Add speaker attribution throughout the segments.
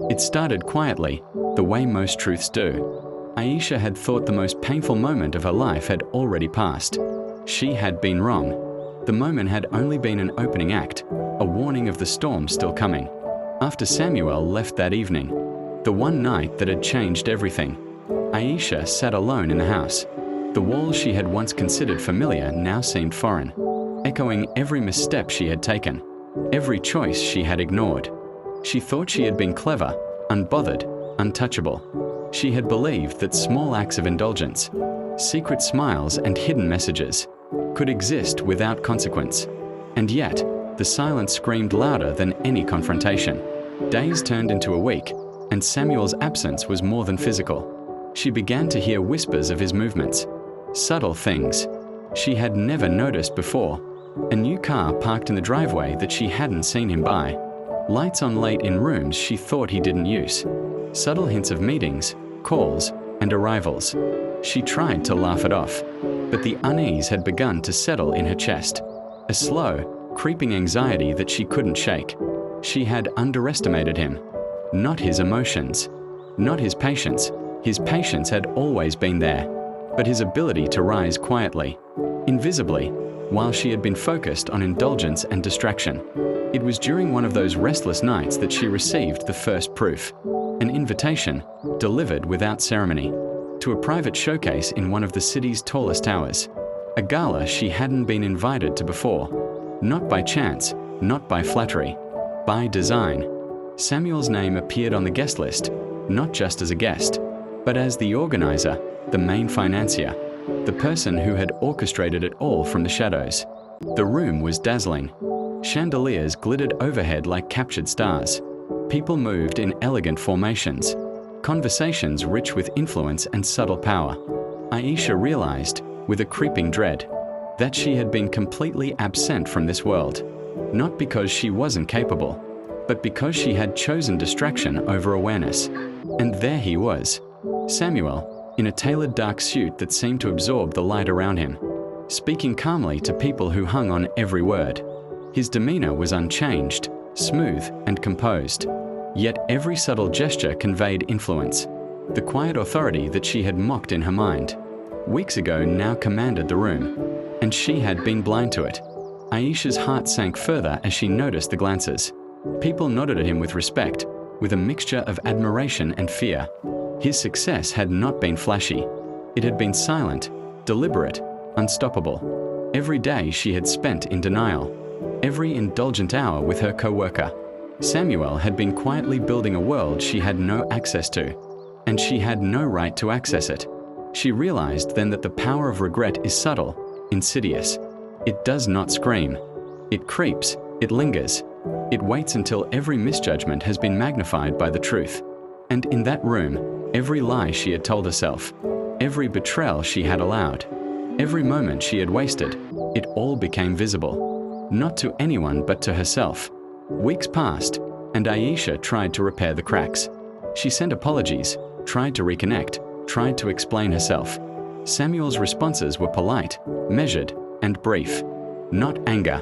Speaker 1: It started quietly, the way most truths do. Aisha had thought the most painful moment of her life had already passed. She had been wrong. The moment had only been an opening act, a warning of the storm still coming. After Samuel left that evening, the one night that had changed everything, Aisha sat alone in the house. The walls she had once considered familiar now seemed foreign, echoing every misstep she had taken, every choice she had ignored. She thought she had been clever, unbothered, untouchable. She had believed that small acts of indulgence, secret smiles and hidden messages, could exist without consequence. And yet, the silence screamed louder than any confrontation. Days turned into a week, and Samuel's absence was more than physical. She began to hear whispers of his movements, subtle things she had never noticed before. A new car parked in the driveway that she hadn't seen him buy. Lights on late in rooms she thought he didn't use. Subtle hints of meetings, calls, and arrivals. She tried to laugh it off, but the unease had begun to settle in her chest. A slow, creeping anxiety that she couldn't shake. She had underestimated him. Not his emotions, not his patience. His patience had always been there, but his ability to rise quietly, invisibly, while she had been focused on indulgence and distraction. It was during one of those restless nights that she received the first proof, an invitation, delivered without ceremony, to a private showcase in one of the city's tallest towers, a gala she hadn't been invited to before. Not by chance, not by flattery, by design. Samuel's name appeared on the guest list, not just as a guest, but as the organizer, the main financier, the person who had orchestrated it all from the shadows. The room was dazzling. Chandeliers glittered overhead like captured stars. People moved in elegant formations. Conversations rich with influence and subtle power. Aisha realized, with a creeping dread, that she had been completely absent from this world. Not because she wasn't capable, but because she had chosen distraction over awareness. And there he was, Samuel, in a tailored dark suit that seemed to absorb the light around him, speaking calmly to people who hung on every word. His demeanor was unchanged, smooth and composed, yet every subtle gesture conveyed influence. The quiet authority that she had mocked in her mind, weeks ago now commanded the room, and she had been blind to it. Aisha's heart sank further as she noticed the glances. People nodded at him with respect, with a mixture of admiration and fear. His success had not been flashy. It had been silent, deliberate, unstoppable. Every day she had spent in denial, every indulgent hour with her co-worker. Samuel had been quietly building a world she had no access to, and she had no right to access it. She realized then that the power of regret is subtle, insidious. It does not scream. It creeps, it lingers. It waits until every misjudgment has been magnified by the truth. And in that room, every lie she had told herself, every betrayal she had allowed, every moment she had wasted, it all became visible. Not to anyone but to herself. Weeks passed, and Aisha tried to repair the cracks. She sent apologies, tried to reconnect, tried to explain herself. Samuel's responses were polite, measured, and brief. Not anger,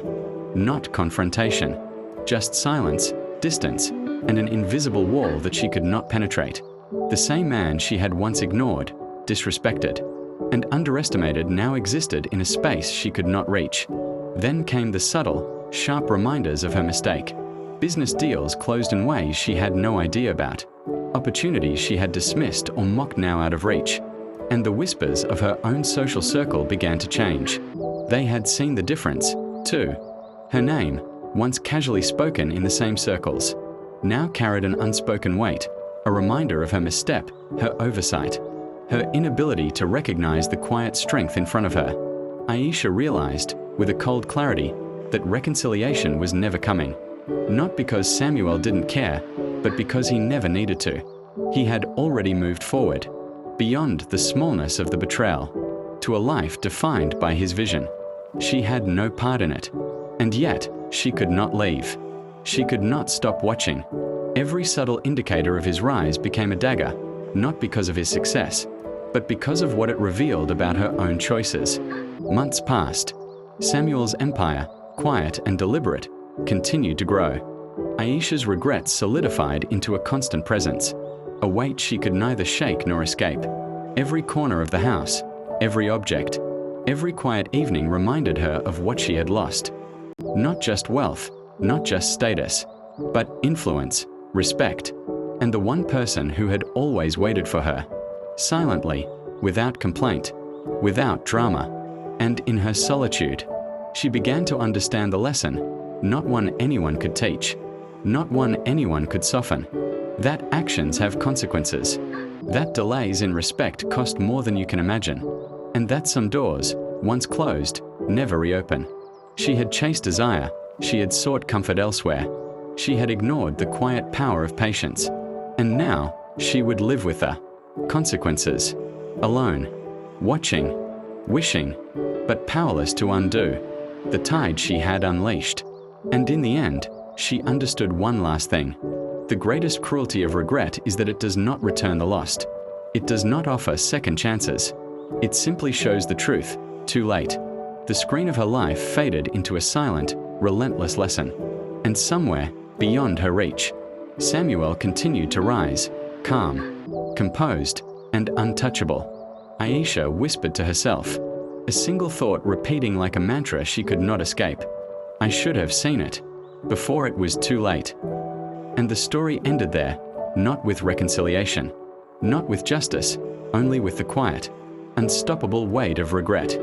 Speaker 1: not confrontation, just silence, distance, and an invisible wall that she could not penetrate. The same man she had once ignored, disrespected, and underestimated now existed in a space she could not reach. Then came the subtle, sharp reminders of her mistake. Business deals closed in ways she had no idea about. Opportunities she had dismissed or mocked now out of reach. And the whispers of her own social circle began to change. They had seen the difference, too. Her name, once casually spoken in the same circles, now carried an unspoken weight, a reminder of her misstep, her oversight, her inability to recognize the quiet strength in front of her. Aisha realized, with a cold clarity, that reconciliation was never coming. Not because Samuel didn't care, but because he never needed to. He had already moved forward, beyond the smallness of the betrayal, to a life defined by his vision. She had no part in it, and yet she could not leave. She could not stop watching. Every subtle indicator of his rise became a dagger, not because of his success, but because of what it revealed about her own choices. Months passed. Samuel's empire, quiet and deliberate, continued to grow. Aisha's regrets solidified into a constant presence, a weight she could neither shake nor escape. Every corner of the house, every object, every quiet evening reminded her of what she had lost. Not just wealth, not just status, but influence, respect, and the one person who had always waited for her, silently, without complaint, without drama, and in her solitude. She began to understand the lesson, not one anyone could teach, not one anyone could soften, that actions have consequences, that delays in respect cost more than you can imagine, and that some doors, once closed, never reopen. She had chased desire, she had sought comfort elsewhere, she had ignored the quiet power of patience, and now she would live with the consequences, alone, watching, wishing, but powerless to undo the tide she had unleashed. And in the end, she understood one last thing. The greatest cruelty of regret is that it does not return the lost. It does not offer second chances. It simply shows the truth, too late. The screen of her life faded into a silent, relentless lesson. And somewhere, beyond her reach, Samuel continued to rise, calm, composed, and untouchable. Aisha whispered to herself, a single thought repeating like a mantra she could not escape. I should have seen it, before it was too late. And the story ended there, not with reconciliation, not with justice, only with the quiet, unstoppable weight of regret.